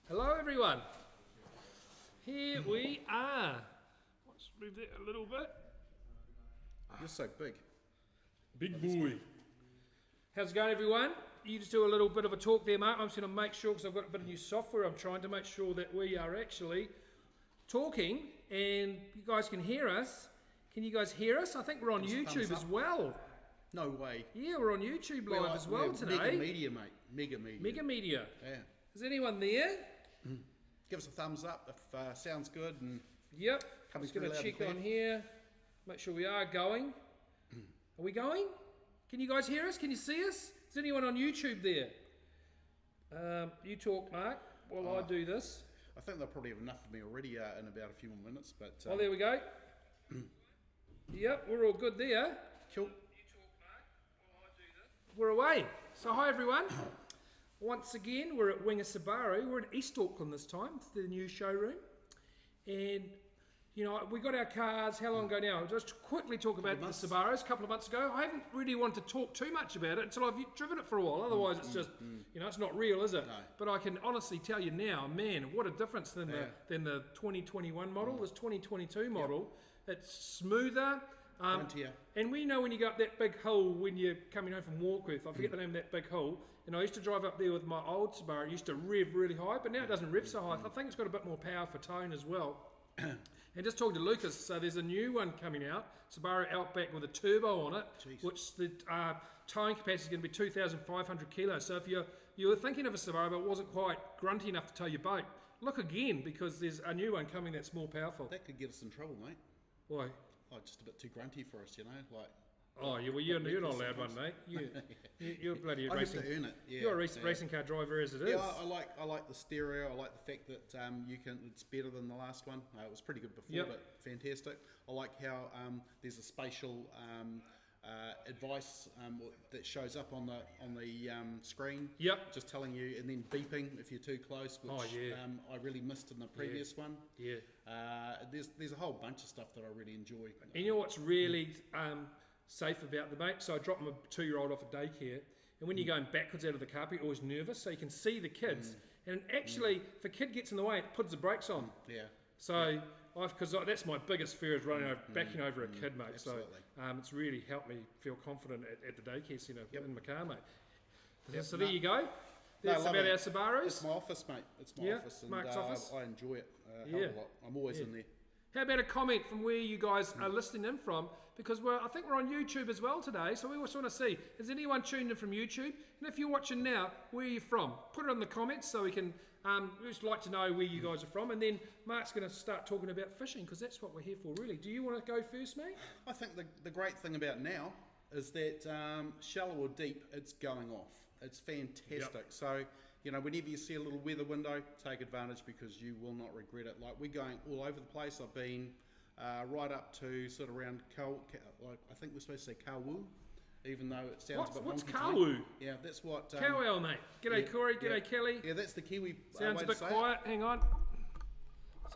Hello everyone. Here we are. Let's move that a little bit. You're so big. Big boy. How's it going everyone? You just do a little bit of a talk there, mate. I'm just going to make sure, because I've got a bit of new software, I'm trying to make sure that we are actually talking and you guys can hear us. Can you guys hear us? I think we're on YouTube as well. No way. Yeah, we're on YouTube live as well today. Mega media, mate. Mega media. Mega media. Yeah. Is anyone there? Give us a thumbs up if sounds good. And yep. I'm coming just going through to loud and check on here. Make sure we are going. Are we going? Can you guys hear us? Can you see us? Is anyone on YouTube there? You talk, Mark, while I do this. I think they'll probably have enough of me already in about a few more minutes. But Oh, there we go. Yep, we're all good there. Cool. We're away. So hi everyone. Once again, we're at Winger Subaru. We're in East Auckland this time. It's the new showroom. And, you know, we got our cars, how long ago now? Just quickly talk about the Subarus. A couple of months ago. I haven't really wanted to talk too much about it until I've driven it for a while. Otherwise, it's just, you know, it's not real, is it? No. But I can honestly tell you now, man, what a difference than the 2021 model. This 2022 model. It's smoother. And we know when you go up that big hill when you're coming home from Warkworth, I forget the name of that big hill, and I used to drive up there with my old Subaru. It used to rev really high, but now it doesn't rev so high. I think it's got a bit more power for tone as well. And just talking to Lucas, so there's a new one coming out, Subaru Outback with a turbo on it, which the towing capacity is going to be 2,500 kilos. So if you were thinking of a Subaru but wasn't quite grunty enough to tow your boat, look again, because there's a new one coming that's more powerful. That could get us in trouble, mate. Why? Oh, just a bit too grunty for us, you know. Like. Oh, yeah, well, you're not allowed one, mate. You're bloody racing. I have to earn it. Yeah, you're a racing car driver as it is. Yeah, I like the stereo. I like the fact that it's better than the last one. It was pretty good before, but fantastic. I like how there's a spatial advice that shows up on the screen. Yep. Just telling you, and then beeping if you're too close, which I really missed in the previous one. Yeah. There's a whole bunch of stuff that I really enjoy. And you know what's really safe about the mate? So I dropped my 2-year-old off at daycare, and when you're going backwards out of the car, you're always nervous, so you can see the kids. And actually, if a kid gets in the way, it puts the brakes on. Yeah. So, because that's my biggest fear is backing over a kid, mate. Absolutely. So it's really helped me feel confident at the daycare centre in my car, mate. So there you go. That's about our Subarus. It's my office, mate. It's my office, and Mark's office. I enjoy it a hell of a lot. I'm always in there. How about a comment from where you guys are listening in from? Because I think we're on YouTube as well today, so we just want to see, is anyone tuned in from YouTube? And if you're watching now, where are you from? Put it in the comments so we can, we'd just like to know where you guys are from. And then Mark's going to start talking about fishing, because that's what we're here for, really. Do you want to go first, mate? I think the great thing about now is that shallow or deep, it's going off. It's fantastic. Yep. So, you know, whenever you see a little weather window, take advantage, because you will not regret it. Like, we're going all over the place. I've been right up to sort of around like I think we're supposed to say Kawu, even though it sounds a bit what's wonky. Kawu? Yeah, that's what. Kowel, mate. G'day, Corey. G'day, Kelly. Yeah, that's the Kiwi. Sounds a bit quiet. Hang on.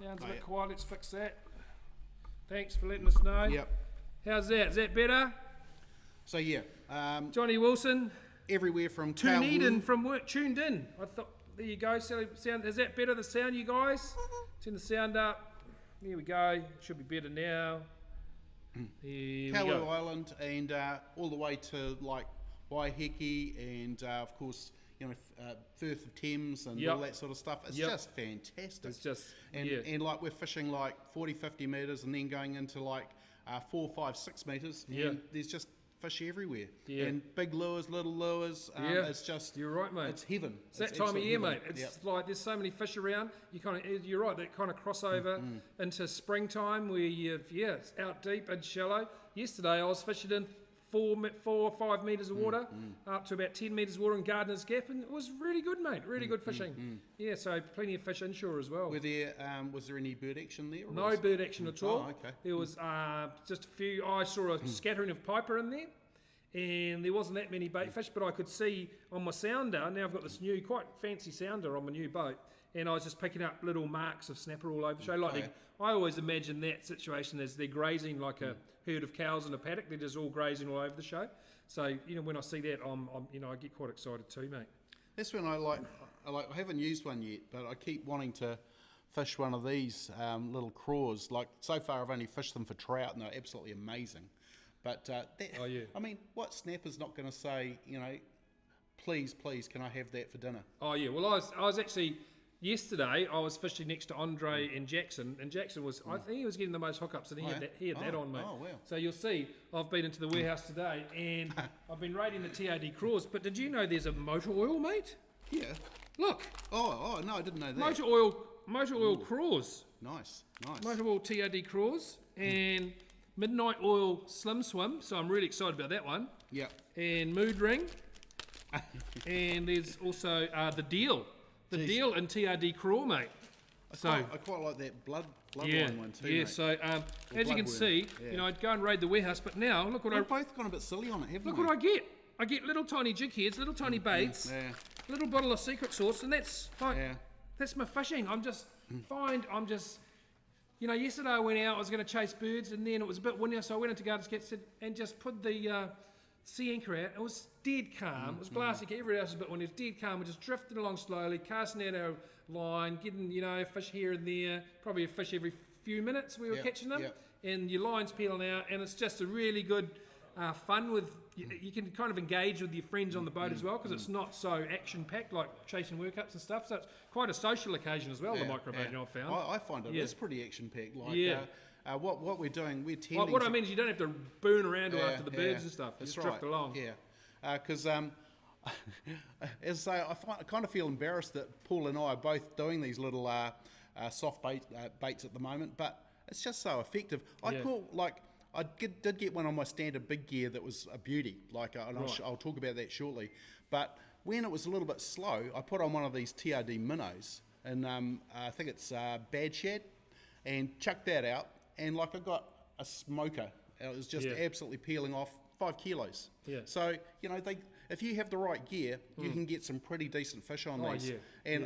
Sounds a bit quiet. Let's fix that. Thanks for letting us know. Yep. How's that? Is that better? So yeah, Johnny Wilson. Everywhere from tuned in from work. Tuned in. I thought. There you go. Sound. Is that better? The sound, you guys? Turn the sound up. There we go. Should be better now. Kawu Island, and all the way to like Waiheke, and of course, you know, Firth of Thames and all that sort of stuff. It's just fantastic. It's just and like we're fishing like 40-50 metres, and then going into like 4, 5, 6 metres. And there's just fish everywhere, and big lures, little lures. It's just, you're right, mate. It's heaven. It's that time of year, mate. It's like there's so many fish around. You're right. That kind of crossover into springtime where it's out deep and shallow. Yesterday I was fishing in 4 or 5 metres of water, up to about 10 metres of water in Gardener's Gap, and it was really good, mate. Really good fishing. Yeah, so plenty of fish inshore as well. Were there was there any bird action there? No bird action at all. Oh, okay. There was just a few. I saw a scattering of piper in there, and there wasn't that many bait fish, but I could see on my sounder. Now I've got this new, quite fancy sounder on my new boat, and I was just picking up little marks of snapper all over the show. I always imagine that situation as they're grazing like a herd of cows in a paddock. They're just all grazing all over the show. So, you know, when I see that, I get quite excited too, mate. That's when I like, I haven't used one yet, but I keep wanting to fish one of these little craws. Like, so far I've only fished them for trout, and they're absolutely amazing. But I mean, what snapper's not going to say, you know, please, can I have that for dinner? Oh yeah, well I was actually, yesterday I was fishing next to Andre and Jackson was, I think he was getting the most hookups, and he had that on, mate. Oh wow. So you'll see, I've been into the warehouse today, and I've been raiding the TRD craws, but did you know there's a motor oil, mate? Yeah. Look. Oh no, I didn't know that. Motor oil craws. Nice. Motor oil TRD craws, and Midnight Oil Slim Swim, so I'm really excited about that one. Yeah. And Mood Ring. And there's also the Deal. The Deal and TRD Craw, mate. I quite like that bloodline one too, yeah. mate. So as you can see, you know, I'd go and raid the warehouse, but now look what We've both gone a bit silly on it, haven't we? Look what I get. I get little tiny jig heads, little tiny baits, little bottle of secret sauce, and that's like that's my fishing. I'm just you know, yesterday I went out, I was going to chase birds, and then it was a bit windy, so I went into Gardens Gets and just put the sea anchor out. It was dead calm. It was glassy. Everywhere else was a bit windy. It was dead calm. We just drifted along slowly, casting out our line, getting, you know, fish here and there, probably a fish every few minutes we were catching them, and your line's peeling out, and it's just a really good fun with, you can kind of engage with your friends on the boat as well, because it's not so action-packed like chasing workups and stuff, so it's quite a social occasion as well, the microboating I've found. I find it is pretty action-packed. Like, what we're doing, we're tending what I mean is you don't have to burn around after the birds and stuff, you just drift along. Because as I say, I kind of feel embarrassed that Paul and I are both doing these little soft baits at the moment, but it's just so effective. I did get one on my standard big gear that was a beauty, and I'll talk about that shortly. But when it was a little bit slow, I put on one of these TRD minnows, and I think it's Bad Shad, and chucked that out, and like I got a smoker. It was just absolutely peeling off 5 kilos. So, you know, if you have the right gear, you can get some pretty decent fish on these.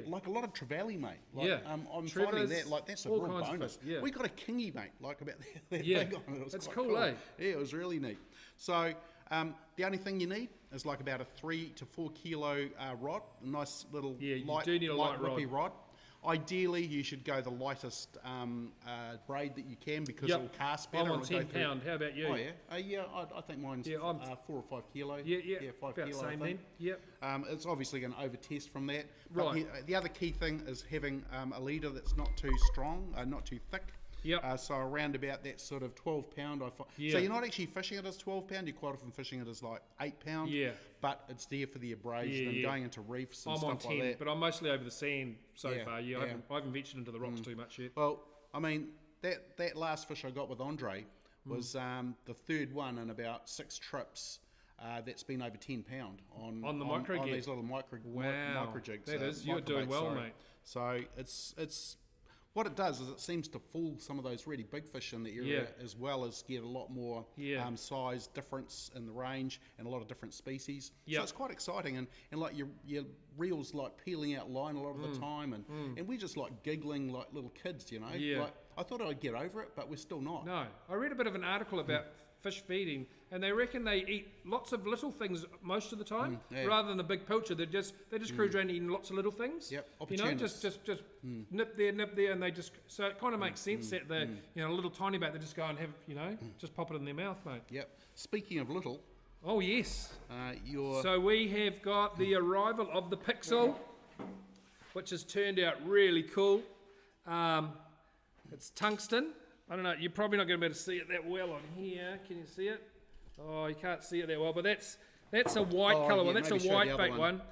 Like a lot of trevally, mate. Like, I'm finding that, like, that's a real bonus. We got a kingy, mate, like about that thing on it. It was that's quite cool, eh? Yeah, it was really neat. So, the only thing you need is like about a 3 to 4 kilo rod, a nice little light whippy rod. Ideally, you should go the lightest braid that you can, because it will cast better. I'm on 10 pound. How about you? Oh yeah, I think mine's 4 or 5 kilo. 5 about kilo. Same then. It's obviously going to over-test from that. Right. But the other key thing is having a leader that's not too strong, not too thick. So around about that sort of 12 pound, I find. So you're not actually fishing it as 12 pound. You're quite often fishing it as like 8 pound. But it's there for the abrasion and going into reefs and stuff like that. I'm on 10, but I'm mostly over the sand so far. I haven't ventured into the rocks too much yet. Well, I mean, that last fish I got with Andre was the third one in about 6 trips. That's been over 10 pound on these little micro jigs. That is, you're doing well, mate. So it's what it does is it seems to fool some of those really big fish in the area, as well as get a lot more size difference in the range and a lot of different species. So it's quite exciting, and like your reels like peeling out line a lot of the time, and we're just like giggling like little kids, you know. Like, I thought I'd get over it, but we're still not. No, I read a bit of an article about fish feeding, and they reckon they eat lots of little things most of the time, rather than a big pilcher. They just cruise around eating lots of little things. You know, just nip there, and they just, so it kind of makes sense that the you know, a little tiny bait, they just go and have, you know, just pop it in their mouth, mate. Speaking of little, oh yes, so we have got the arrival of the Pixel, which has turned out really cool. It's tungsten. I don't know, you're probably not going to be able to see it that well on here. Can you see it? Oh, you can't see it that well, but that's a white colour one. That's a white bait one.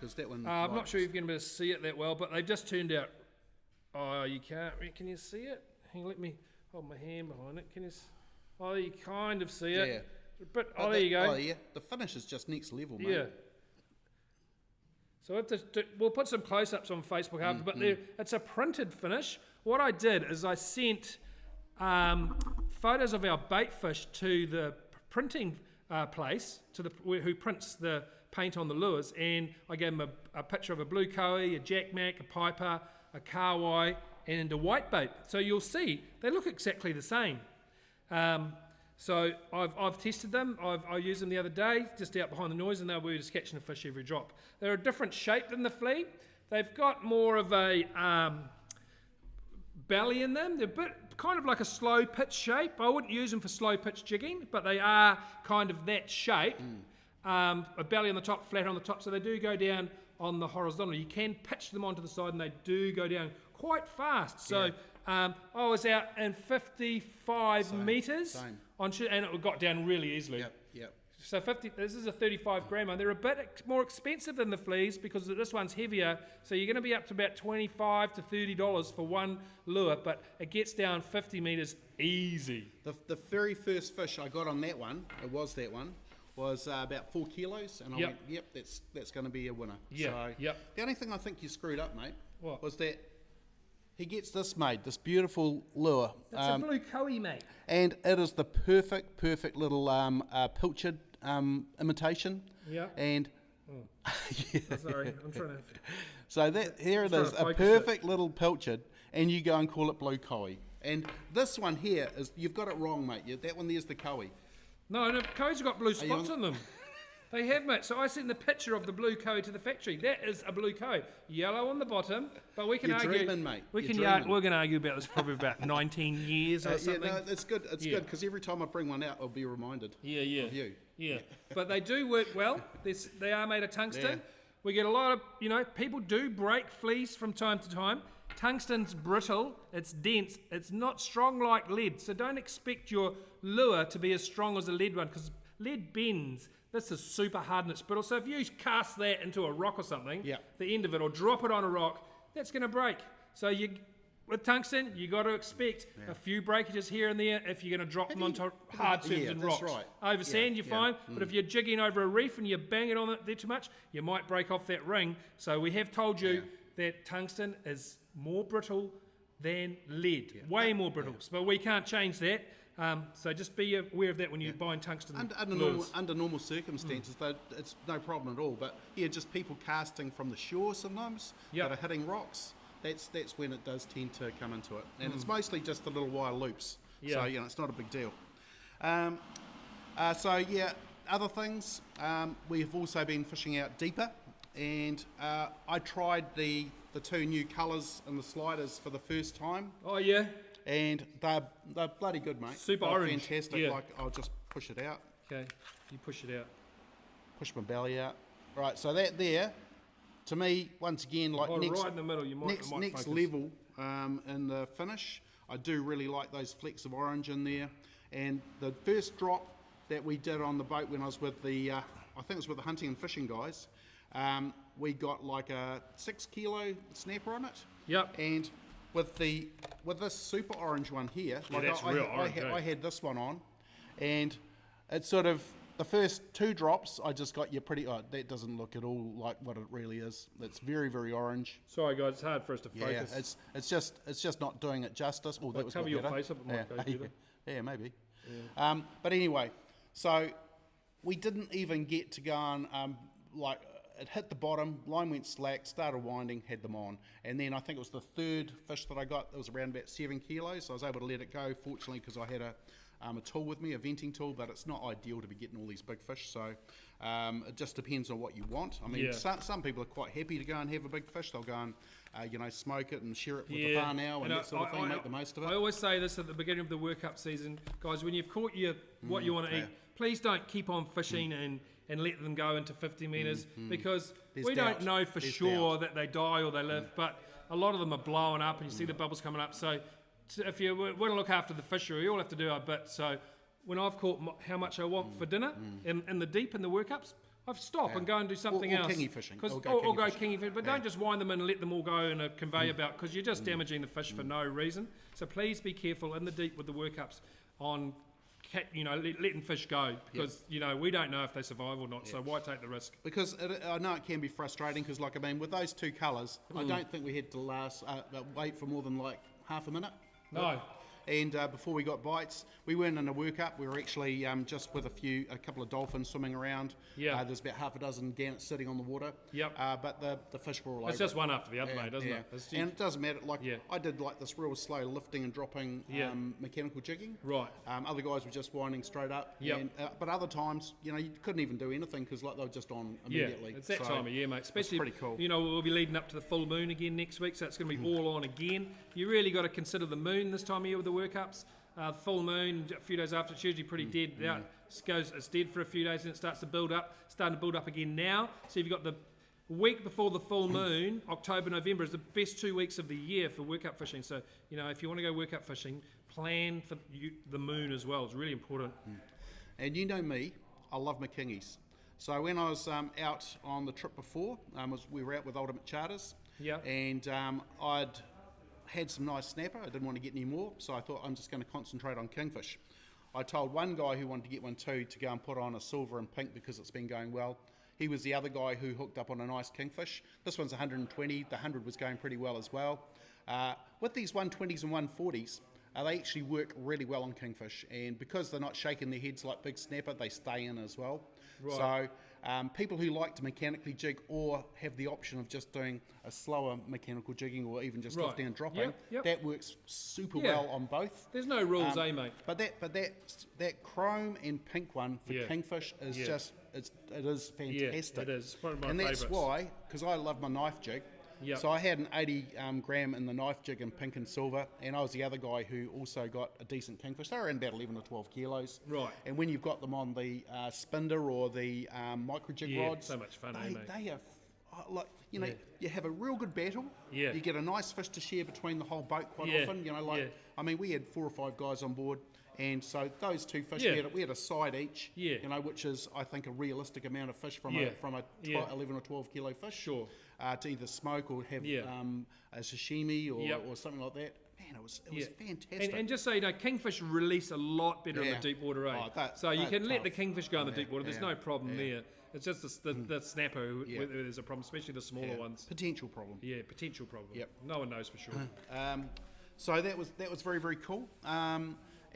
I'm not sure you're going to be able to see it that well, but they've just turned out. Oh, you can't. Can you see it? Let me hold my hand behind it. Can you? Oh, you kind of see it. But there you go. Oh yeah, the finish is just next level, mate. Yeah. So we'll put some close-ups on Facebook after, but it's a printed finish. What I did is I sent photos of our bait fish to the printing place, who prints the paint on the lures, and I gave them a picture of a blue koi, a jackmack, a piper, a kawai, and a white bait. So you'll see they look exactly the same. So I've tested them. I used them the other day, just out behind the noise, and we were just catching a fish every drop. They're a different shape than the flea, They've got more of a belly in them. They're a bit kind of like a slow pitch shape. I wouldn't use them for slow pitch jigging, but they are kind of that shape. A belly on the top, flat on the top, so they do go down on the horizontal. You can pitch them onto the side and they do go down quite fast. So I was out in 55 metres and it got down really easily. Yep. So this is a 35 grammer. They're a bit more expensive than the fleas because this one's heavier. So you're going to be up to about $25 to $30 for one lure, but it gets down 50 metres easy. The very first fish I got on that one, was about 4 kilos, and I went, yep, that's going to be a winner. The only thing I think you screwed up, mate, was that he gets this made, this beautiful lure. It's a blue coey, mate. And it is the perfect little pilchard imitation. Yeah. And sorry, I'm trying to. So here it is, a perfect little pilchard, and you go and call it blue coey. And this one here is, you've got it wrong, mate. That one there's the coey. No, coeys have got blue spots on them. They have, mate. So I sent the picture of the blue coey to the factory. That is a blue coey. Yellow on the bottom, but we can argue. Dreaming, mate. We're going to argue about this probably about 19 years or something. Yeah, no, it's good. It's good because every time I bring one out, I'll be reminded of you. Yeah, but they do work well. They are made of tungsten. We get a lot of, people do break fleas from time to time. Tungsten's brittle, it's dense, it's not strong like lead. So don't expect your lure to be as strong as a lead one because lead bends. This is super hard and it's brittle. So if you cast that into a rock or something, the end of it, or drop it on a rock, that's going to break. So with tungsten, you got to expect a few breakages here and there if you're going to drop them onto hard surfaces and rocks. Right. Over sand, you're fine, but if you're jigging over a reef and you bang it on it there too much, you might break off that ring. So we have told you that tungsten is more brittle than lead, way more brittle, but we can't change that. So just be aware of that when you're buying tungsten under normal circumstances, though, it's no problem at all. But just people casting from the shore sometimes that are hitting rocks. That's when it does tend to come into it, and it's mostly just the little wire loops. So it's not a big deal. Other things, we've also been fishing out deeper, and I tried the two new colours in the sliders for the first time. Oh yeah. And they're bloody good, mate. Super orange. Fantastic. Yeah. Like, I'll just push it out. Okay, you push it out. Push my belly out. Right, so that there, to me, once again, like right in the middle, you might next level in the finish. I do really like those flecks of orange in there. And the first drop that we did on the boat when I was with the, I think it was with the hunting and fishing guys, we got like a 6 kilo snapper on it. Yep. And with this super orange one here, I had this one on, and it's sort of the first two drops. I just got pretty. That doesn't look at all like what it really is. It's very, very orange. Sorry guys, it's hard for us to focus. Yeah, it's just not doing it justice. Well, that was cover your face up. It might go better. Yeah, maybe. Yeah. But anyway, so we didn't even get to go on it hit the bottom, line went slack, started winding, had them on. And then I think it was the third fish that I got, it was around about 7 kilos. So I was able to let it go, fortunately, because I had a tool with me, a venting tool, but it's not ideal to be getting all these big fish. So it just depends on what you want. I mean, some people are quite happy to go and have a big fish. They'll go and, smoke it and share it with the whānau and that sort of thing, make the most of it. I always say this at the beginning of the workup season, guys, when you've caught what you want to eat, please don't keep on fishing and let them go into 50 metres because we don't know for sure that they die or they live, but a lot of them are blowing up and you see the bubbles coming up. So if you want to look after the fishery, we all have to do our bit. So when I've caught how much I want for dinner in the deep in the workups, I've stopped and go and do something else. Kingy fishing. Or go kingy fishing. But don't just wind them in and let them all go in a conveyor belt because you're just damaging the fish for no reason. So please be careful in the deep with the workups on letting fish go because we don't know if they survive or not. So why take the risk? Because I know it can be frustrating because with those two colours, I don't think we had to wait for more than like half a minute. No. And before we got bites, we weren't in a workup. We were actually just with a couple of dolphins swimming around. Yeah. There's about half a dozen gannets sitting on the water. Yep. But the fish were all over. It's just one after the other, Yeah, mate, doesn't yeah. it? It's And it doesn't matter. Like Yeah. I did like this real slow lifting and dropping mechanical jigging. Right. Other guys were just winding straight up. Yep. And, but other times, you couldn't even do anything because like they were just on immediately. Yeah, it's that So time of year, mate. Especially, pretty cool. we'll be leading up to the full moon again next week, so it's going to be all on again. You really got to consider the moon this time of year with the workups. Full moon, a few days after, it's usually pretty dead. It's dead for a few days and it starts to build up. Starting to build up again now. So you've got the week before the full moon, October, November is the best 2 weeks of the year for workup fishing. So, if you want to go workup fishing, plan for the moon as well. It's really important. And you know me, I love my kingies. So when I was out on the trip before, we were out with Ultimate Charters. Yeah. And I'd had some nice snapper. I didn't want to get any more, so I thought I'm just going to concentrate on Kingfish. I told one guy who wanted to get one too to go and put on a silver and pink because it's been going well. He was the other guy who hooked up on a nice Kingfish. This one's 120. The 100 was going pretty well as well. With these 120s and 140s, they actually work really well on Kingfish, and because they're not shaking their heads like big snapper, they stay in as well. Right. So people who like to mechanically jig or have the option of just doing a slower mechanical jigging or even just lifting and dropping, Yep. that works super well on both. There's no rules, mate? But that chrome and pink one for Kingfish is it is fantastic. Yeah, it is. It's one of my and that's favourites. why, because I love my knife jig. Yep. So I had an 80 gram in the knife jig in pink and silver, and I was the other guy who also got a decent Kingfish. They were in about 11 or 12 kilos. Right. And when you've got them on the spinder or the micro jig rods, so much fun, they, mate? they are you have a real good battle. Yeah. You get a nice fish to share between the whole boat quite often. I mean, we had 4 or 5 guys on board. And so those two fish, we had a side each, which is, I think, a realistic amount of fish from a 11 or 12 kilo fish. Sure. To either smoke or have a sashimi or something like that. Man, it was fantastic. And just so you know, Kingfish release a lot better in the deep water, so you can let the Kingfish go in the deep water. There's no problem there. It's just the snapper where there's a problem, especially the smaller ones. Potential problem. Yeah, potential problem. Yep. No one knows for sure. So that was very, very cool.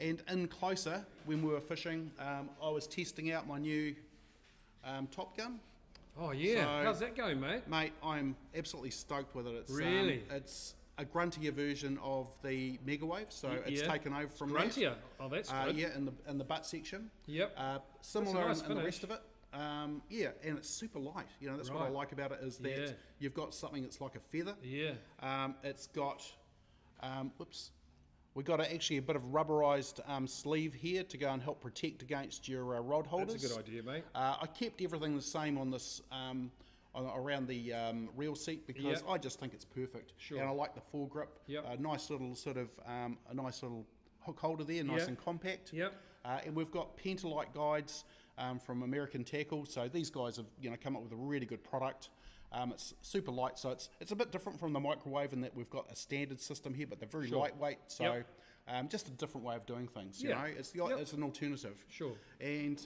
And in closer, when we were fishing, I was testing out my new Top Gun. Oh yeah, So- how's that going, mate? Mate, I'm absolutely stoked with it. It's Really? It's a gruntier version of the Megawave, so it's taken over from Gruntier. Oh, that's that. good. In the butt section. Yep. Similar That's a nice in the finish. rest of it. And it's super light. That's what I Right. like about it is that you've got something that's like a feather. Yeah. It's got, we got actually a bit of rubberized sleeve here to go and help protect against your rod holders. That's a good idea, mate. I kept everything the same on this around the reel seat because I just think it's perfect. Sure. And I like the foregrip. Yep. A nice little a nice little hook holder there, nice and compact. Yep. And we've got Pentalite guides from American Tackle. So these guys have come up with a really good product. It's super light, so it's a bit different from the microwave in that we've got a standard system here, but they're very lightweight. So just a different way of doing things. It's an alternative. Sure. And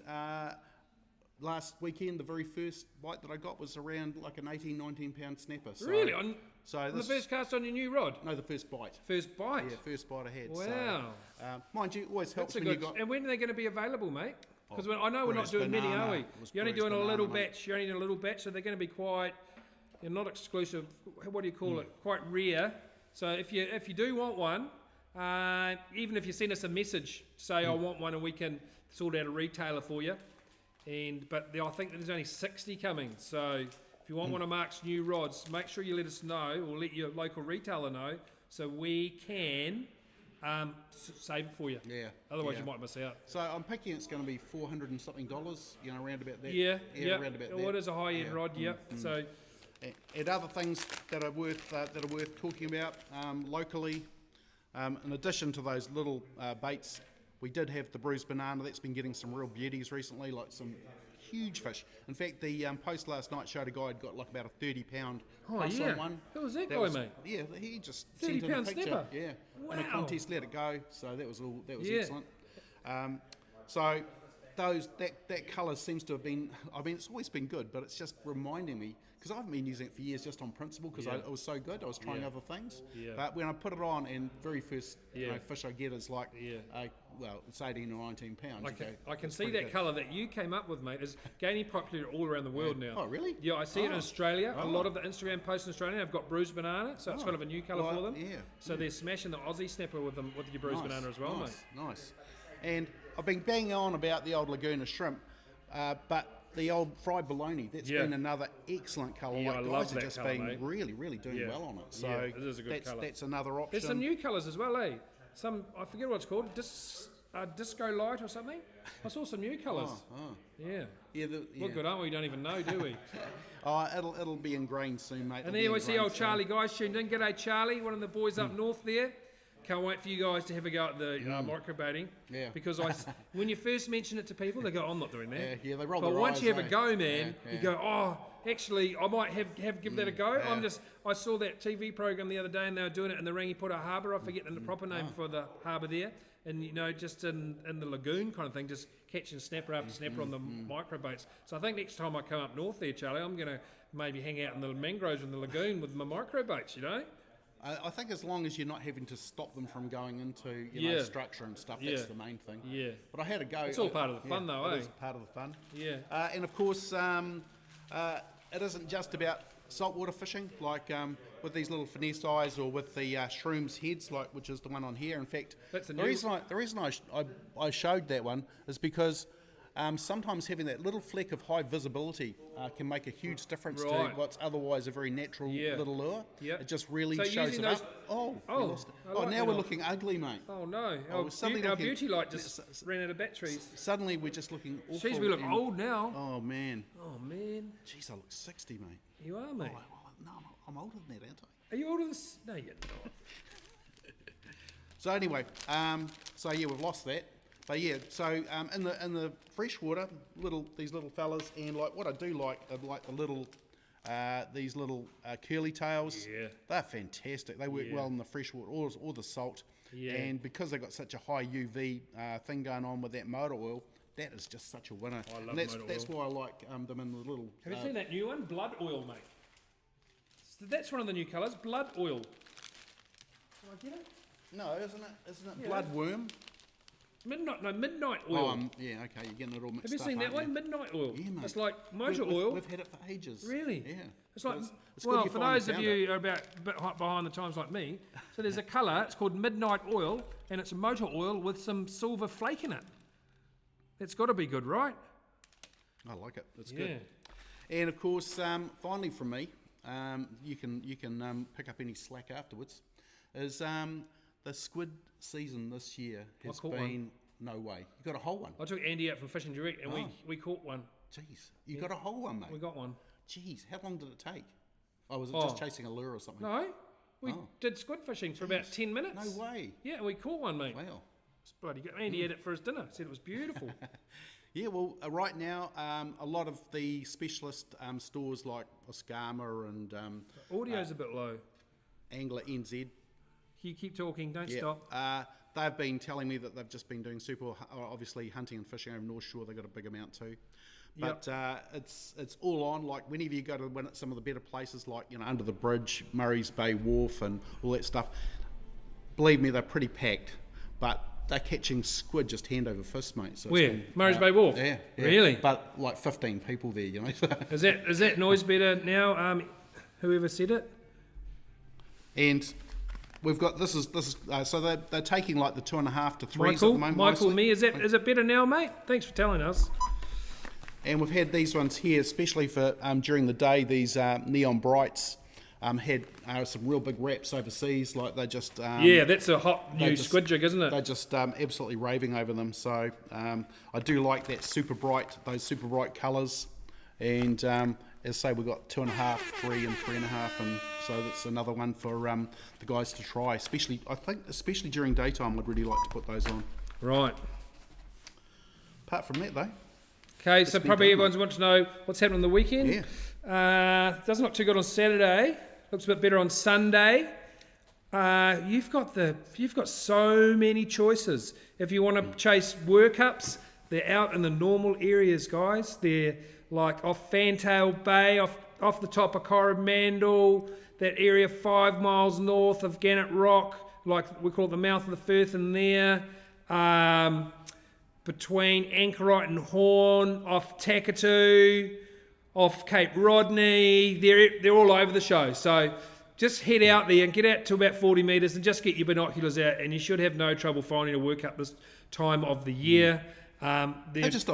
last weekend, the very first bite that I got was around like an 18, 19 pound snapper. So, Really? on the first cast on your new rod? No, the first bite. First bite? Yeah, first bite I had. Wow. So, mind you, it always helps That's when you got. And when are they going to be available, mate? Because I know we're not doing many, are we? You're only doing a little batch. You're only doing a little batch, so they're going to be quite. You're not exclusive. What do you call it? Quite rare. So if you do want one, even if you send us a message, say I want one, and we can sort out a retailer for you. But I think that there's only 60 coming. So if you want one of Mark's new rods, make sure you let us know or let your local retailer know so we can save it for you. Yeah. Otherwise you might miss out. So I'm picking it's going to be $400 and something, around about that. Yeah. Around about that. Well, it is a high-end rod. Yeah. So. And other things that are worth talking about locally, in addition to those little baits, we did have the bruised banana. That's been getting some real beauties recently, like some huge fish. In fact, the post last night showed a guy had got like about a 30-pound plus on one. Who was that guy, mate? Yeah, he just 30 sent in a pound picture. snapper? Yeah, Wow. in a contest, let it go. So that was excellent. So that colour seems to have been. I mean, it's always been good, but it's just reminding me because I haven't been using it for years just on principle because it was so good. I was trying other things, but when I put it on and very first fish I get is like, well, it's 18 or 19 pounds. I can see that colour that you came up with, mate, is gaining popularity all around the world now. Oh, really? Yeah, I see it in Australia. A lot of the Instagram posts in Australia have got bruised banana, so it's kind of a new colour for them. Yeah. So they're smashing the Aussie snapper with them with your bruised banana as well, mate. Nice. And I've been banging on about the old Laguna shrimp, but the old fried bologna, that's been another excellent colour. Yeah, I love that just colour, been mate. really, really doing well on it. So it is a good colour. That's another option. There's some new colours as well, eh? Some, I forget what it's called, disco light or something. I saw some new colours. Yeah. We're good, aren't we? We don't even know, do we? It'll be ingrained soon, mate. And there we see old Charlie guys tuned in. G'day, Charlie, one of the boys up north there. Can't wait for you guys to have a go at the microbaiting. Yeah. Because when you first mention it to people, they go, I'm not doing that. Yeah, they roll their eyes. But once you have a go, man, you go, oh, actually, I might give that a go. I saw that TV program the other day, and they were doing it in the Rangipura Harbour. I forget the proper name for the harbour there. And, you know, just in the lagoon kind of thing, just catching snapper after snapper on the microbaits. So I think next time I come up north there, Charlie, I'm going to maybe hang out in the mangroves in the lagoon with my microbaits, you know? I think as long as you're not having to stop them from going into structure and stuff, that's the main thing. Yeah. But I had a go. It's all part of the fun, though, eh? It is part of the fun. Yeah. And of course, it isn't just about saltwater fishing, like with these little finesse eyes or with the shrooms heads, like which is the one on here. In fact, the reason I showed that one is because sometimes having that little fleck of high visibility can make a huge difference to what's otherwise a very natural little lure. Yeah. It just really shows it up. Now we're looking ugly, mate. Oh no! Our beauty light just ran out of batteries. Suddenly we're just looking awful. Jeez, we look old now. Oh man. Jeez, I look 60, mate. You are, mate. No, I'm older than that, aren't I? Are you older than? No, you're not. So anyway, we've lost that. But yeah, so in the freshwater, these little fellas, and like what I do like the little these little curly tails. Yeah, they're fantastic. They work well in the freshwater or the salt. Yeah. And because they've got such a high UV thing going on with that motor oil, that is just such a winner. I love motor oil. That's why I like them in the little. Have you seen that new one, blood oil, mate? So that's one of the new colours, blood oil. Can I get it? No, isn't it blood worm? Midnight oil. Oh, okay, you're getting it all mixed up. Have you seen that one? Midnight oil. Yeah, mate. It's like motor oil. We've had it for ages. Really? Yeah. It's like, well, for those of you who are a bit behind the times like me, so there's a colour, it's called midnight oil, and it's motor oil with some silver flake in it. That's got to be good, right? I like it. It's good. And of course, finally from me, you can pick up any slack afterwards, is the squid season this year has been no way. You got a whole one. I took Andy out from Fishing Direct and we caught one. Jeez, you got a whole one, mate. We got one. Jeez, how long did it take? Oh, was it just chasing a lure or something? No, we did squid fishing for about 10 minutes. No way. Yeah, and we caught one, mate. Wow. It's bloody good. Andy had it for his dinner. Said it was beautiful. Yeah, well, right now, a lot of the specialist stores like Oscama and... the audio's a bit low. Angler NZ. You keep talking, don't stop. They've been telling me that they've just been doing obviously hunting and fishing over North Shore. They've got a big amount too. But it's all on. Like whenever you go to some of the better places, like under the bridge, Murray's Bay Wharf, and all that stuff. Believe me, they're pretty packed. But they're catching squid just hand over fist, mate. So where? Murray's Bay Wharf? Yeah. Really? But like 15 people there, Is that noise better now? Whoever said it? And we've got this is so they're taking like the 2.5 to 3s at the moment. Michael, me, is it better now, mate? Thanks for telling us. And we've had these ones here, especially for during the day. These neon brights had some real big wraps overseas. Like they just that's a hot new squid jig, isn't it? They're just absolutely raving over them. So I do like that those super bright colours. And as I say, we've got 2.5, 3, and 3.5, and so that's another one for the guys to try. Especially during daytime, I'd really like to put those on. Right. Apart from that, though. Okay, so probably everyone's wanting to know what's happening on the weekend. Yeah. Doesn't look too good on Saturday. Looks a bit better on Sunday. You've got so many choices. If you want to chase workups, They're out in the normal areas, guys. They're like off Fantail Bay, off the top of Coromandel, that area 5 miles north of Gannett Rock, like we call it the mouth of the Firth in there. Between Anchorite and Horn, off Takatu, off Cape Rodney, they're all over the show. So just head out there and get out to about 40 metres and just get your binoculars out, and you should have no trouble finding a workup this time of the year. They just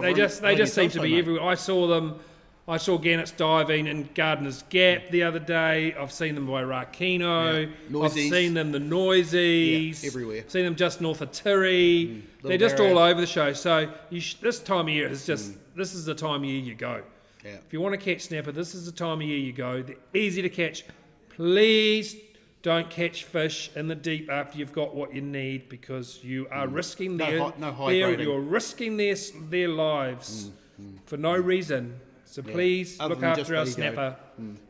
seem to be everywhere. I saw Gannet's diving in Gardener's Gap the other day. I've seen them by Rakino. I've seen them the Noisies. Everywhere. Seen them just north of Tirri. They're just all over the show. So this time of year is just, this is the time of year you go. Yeah. If you want to catch snapper, this is the time of year you go. They're easy to catch. Please don't catch fish in the deep after you've got what you need, because you are risking you're risking their lives for no reason. So please look after our snapper.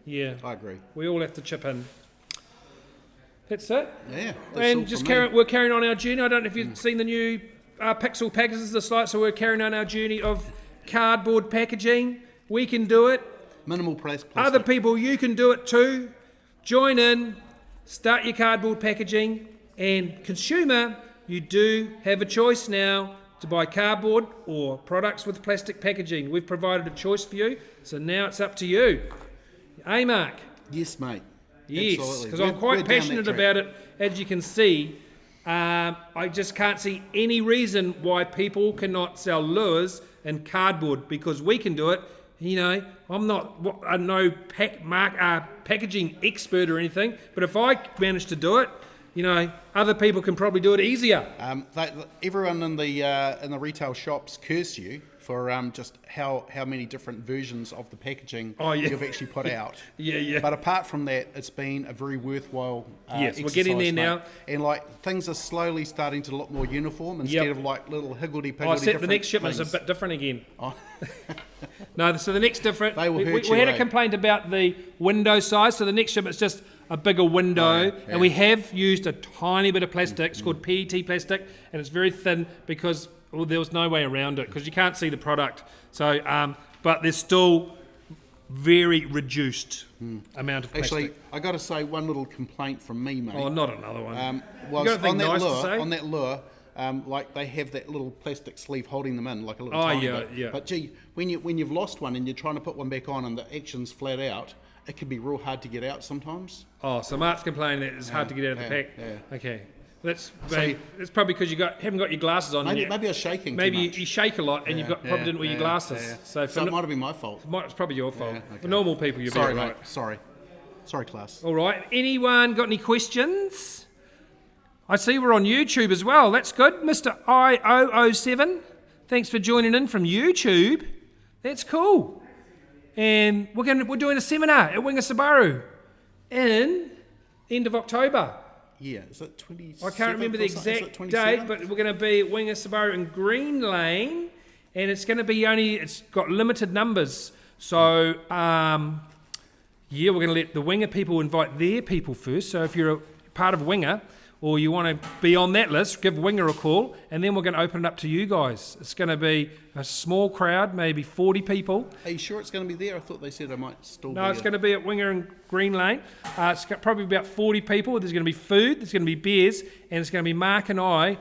Yeah, I agree. We all have to chip in. That's it. Yeah, and just we're carrying on our journey. I don't know if you've seen the new Pixel packages this night, so we're carrying on our journey of cardboard packaging. We can do it. Minimal plastic. Other people, you can do it too. Join in. Start your cardboard packaging, and consumer, you do have a choice now to buy cardboard or products with plastic packaging. We've provided a choice for you, so now it's up to you. Hey, Mark? Yes, mate. Yes, because I'm quite passionate about it, as you can see. I just can't see any reason why people cannot sell lures and cardboard, because we can do it. You know, I'm not no packaging expert or anything, but if I manage to do it, you know, other people can probably do it easier. Everyone in the retail shops curse you for just how many different versions of the packaging you've actually put out. Yeah. But apart from that, it's been a very worthwhile yes, we're getting there now. And like things are slowly starting to look more uniform instead of like little higgledy-piggledy. The next shipment's a bit different again. Oh. No, so the next different. They will hurt you, we had a complaint about the window size, so the next shipment's just a bigger window, and we have used a tiny bit of plastic. It's called PET plastic, and it's very thin because there was no way around it, because you can't see the product. So, but there's still very reduced amount of plastic. Actually, I got to say one little complaint from me, mate. Oh, not another one. Was on that lure, like they have that little plastic sleeve holding them in, like a little tiny bit. Yeah. But gee, when you've lost one and you're trying to put one back on and the action's flat out, it can be real hard to get out sometimes. Oh, so Mark's complaining that it's hard to get out of the pack. Yeah. Okay. That's probably because you haven't got your glasses on. Maybe I was shaking. Maybe too much. you shake a lot and probably didn't wear your glasses. Yeah. So it might have been my fault. It's probably your fault. Yeah, okay. For normal people, you're sorry, very mate. right. Sorry, class. All right. Anyone got any questions? I see we're on YouTube as well. That's good, Mr. I007. Thanks for joining in from YouTube. That's cool. And we're doing a seminar at Winga Subaru in end of October. Yeah, is it 27? I can't remember the exact date, but we're going to be at Winga Subaru in Green Lane, and it's going to be it's got limited numbers. So, we're going to let the Winga people invite their people first. So if you're a part of Winga, or you want to be on that list, give Winga a call, and then we're going to open it up to you guys. It's going to be a small crowd, maybe 40 people. Are you sure it's going to be there? I thought they said I might still be No, it's going to be at Winga and Green Lane. It's got probably about 40 people. There's going to be food, there's going to be beers, and it's going to be Mark and I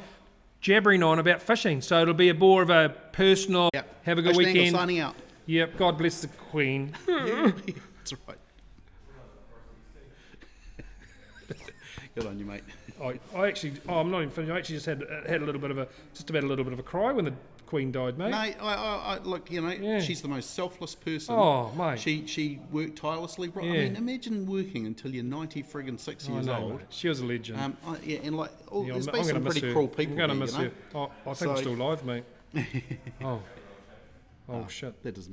jabbering on about fishing. So it'll be more of a personal, have a good weekend. Signing out. Yep, God bless the Queen. That's right. Good on you, mate. I'm not even finished. I actually just had a little bit of a cry when the Queen died, mate. Mate, I look, she's the most selfless person. Oh, mate. She worked tirelessly. Yeah. I mean, imagine working until you're 6 years old. Mate. She was a legend. And like, there's been some pretty cruel people. I'm going to miss her. I think I'm still alive, mate. Oh, shit. That doesn't